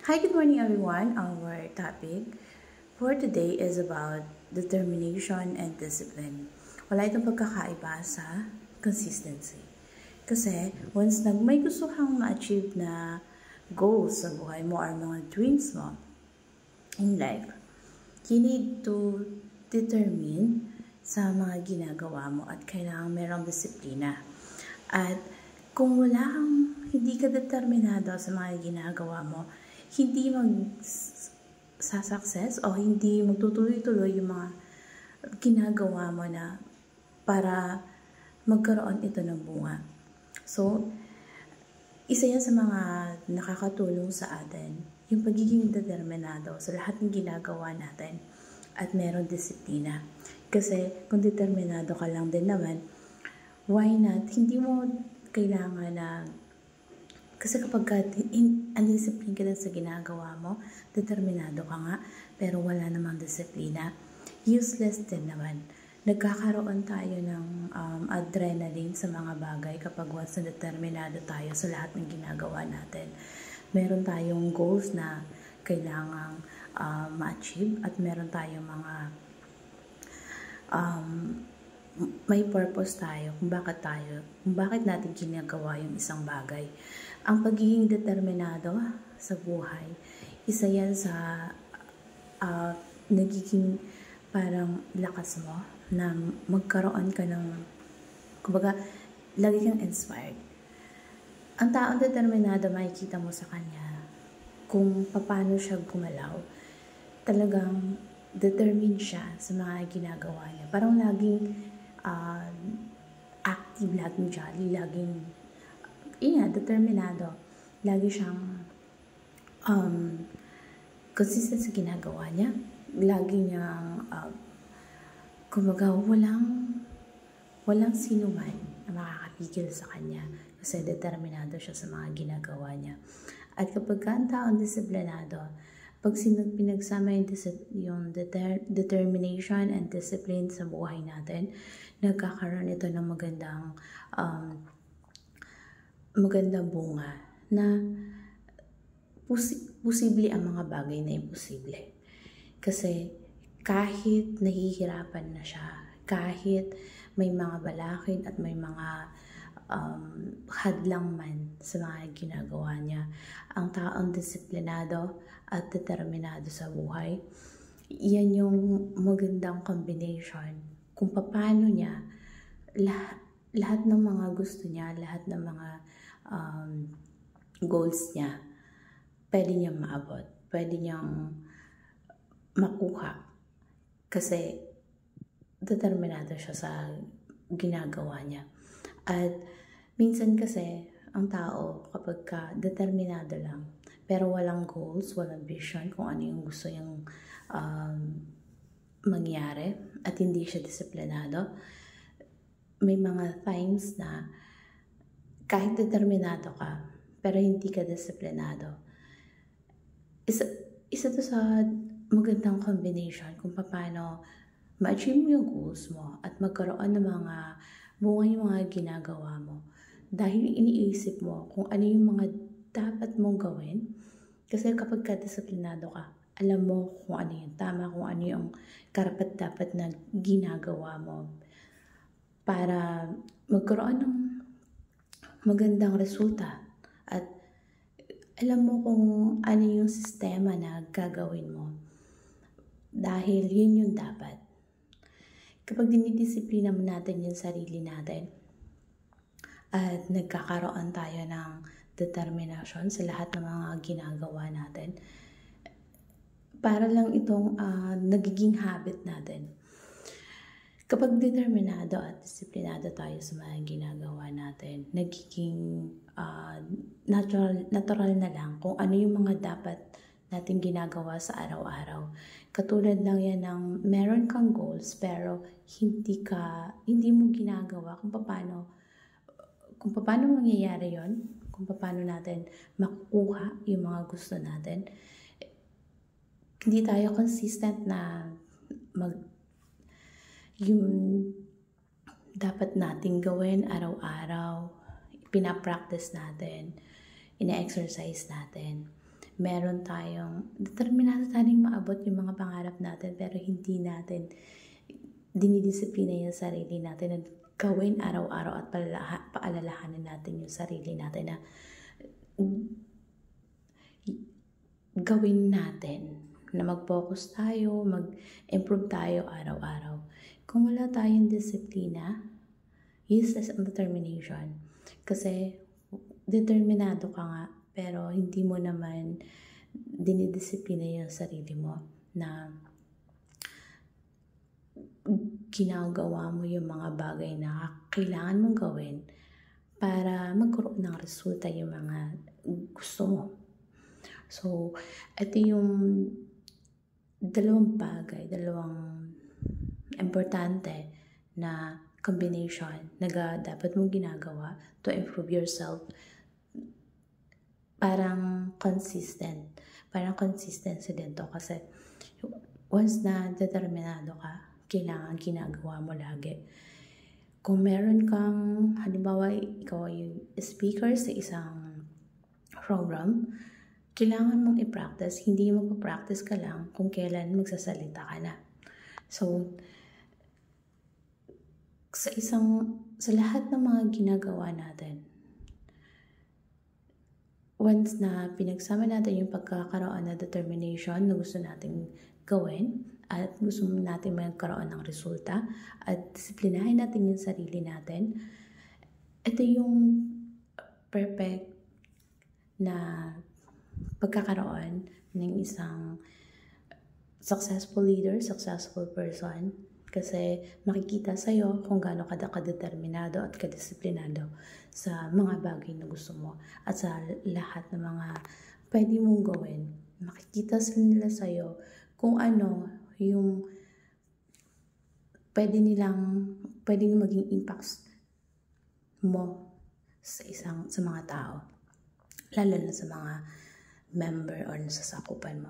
Hi, good morning everyone. Our topic for today is about determination and discipline. Wala itong pagkakaiba sa consistency. Kasi once may gusto kang ma-achieve na goals sa buhay mo or mga dreams mo in life, you need to determine sa mga ginagawa mo at kailangan merong disiplina. At kung hindi ka determinado sa mga ginagawa mo, hindi mag-success o hindi magtutuloy-tuloy yung mga ginagawa mo na para magkaroon ito ng bunga. So, isa yan sa mga nakakatulong sa atin, yung pagiging determinado sa lahat ng ginagawa natin at meron disiplina. Kasi kung determinado ka lang din naman, why not? Hindi mo kailangan na kasi kapag undisciplined ka din sa ginagawa mo, determinado ka nga, pero wala namang disiplina, useless din naman. Nagkakaroon tayo ng adrenaline sa mga bagay kapag once na determinado tayo sa lahat ng ginagawa natin. Meron tayong goals na kailangang ma-achieve at meron tayong mga may purpose tayo kung bakit natin ginagawa yung isang bagay. Ang pagiging determinado sa buhay, isa yan sa nagiging parang lakas mo na magkaroon ka ng, kumbaga, lagi kang inspired. Ang taong determinado, makikita mo sa kanya kung paano siya gumalaw. Talagang determined siya sa mga ginagawa niya. Parang laging active, laging jolly, laging determinado. Lagi siyang consistent sa ginagawa niya. Lagi niyang kumbaga walang sino man na makakapigil sa kanya kasi determinado siya sa mga ginagawa niya. At kapag ang taong disiplinado, pag pinagsama yung determination and discipline sa buhay natin, nagkakaroon ito ng magandang bunga na posible ang mga bagay na imposible. Kasi kahit nahihirapan na siya, kahit may mga balakid at may mga hadlang man sa mga ginagawa niya, ang taong disiplinado at determinado sa buhay, yan yung magandang combination kung paano niya lahat ng mga gusto niya, lahat ng mga goals niya, pwede niyang maabot, pwede niyang makuha kasi determinado siya sa ginagawa niya. At minsan kasi ang tao kapag determinado lang pero walang goals, walang vision kung ano yung gusto niyang mangyari at hindi siya disiplinado, may mga times na kahit determinado ka pero hindi ka disiplinado, isa to sa magandang combination kung paano ma-achieve mo yung goals mo at magkaroon ng mga bunga yung mga ginagawa mo. Dahil iniisip mo kung ano yung mga dapat mong gawin. Kasi kapag disiplinado ka, alam mo kung ano yung tama, kung ano yung karapat-dapat na ginagawa mo para magkaroon ng magandang resulta. At alam mo kung ano yung sistema na gagawin mo. Dahil yun yung dapat. Kapag dinidisiplina mo natin yung sarili natin at nagkakaroon tayo ng determination sa lahat ng mga ginagawa natin, para lang itong nagiging habit natin. Kapag determinado at disiplinado tayo sa mga ginagawa natin, nagiging natural na lang kung ano yung mga dapat natin ginagawa sa araw-araw. Katulad lang yan ng meron kang goals pero hindi mo ginagawa kung paano mangyayari yon, kung paano natin makukuha yung mga gusto natin. Hindi tayo consistent na yung dapat nating gawin araw-araw, pinapractice natin, ina-exercise natin. determinado tayong maabot yung mga pangarap natin, pero hindi natin dinidisiplina yung sarili natin at gawin araw-araw at paalalahanan natin yung sarili natin na gawin natin, na mag-focus tayo, mag-improve tayo araw-araw. Kung wala tayong disiplina, useless ang determination. Kasi determinado ka nga, pero hindi mo naman dinidisiplina yung sarili mo na ginagawa mo yung mga bagay na kailangan mong gawin para magkaroon ng resulta yung mga gusto mo. So, ito yung dalawang importante na combination na dapat mong ginagawa to improve yourself. Parang consistency din to, kasi once na determinado ka, kailangan ginagawa mo lagi. Kung meron kang, halimbawa, ikaw ay speaker sa isang program, kailangan mong i-practice. Hindi magpa-practice ka lang kung kailan magsasalita ka na. So, sa lahat ng mga ginagawa natin, once na pinagsama natin yung pagkakaroon na determination na gusto nating gawin at gusto natin magkaroon ng resulta at disiplinahin natin yung sarili natin, ito yung perfect na pagkakaroon ng isang successful leader, successful person, kasi makikita sa'yo kung gaano ka kadeterminado at kadisiplinado sa mga bagay na gusto mo at sa lahat ng mga pwede mong gawin. Makikita nila sa'yo kung ano yung pwedeng maging impact mo sa mga tao, lalo na sa mga member or sa sakupan mo.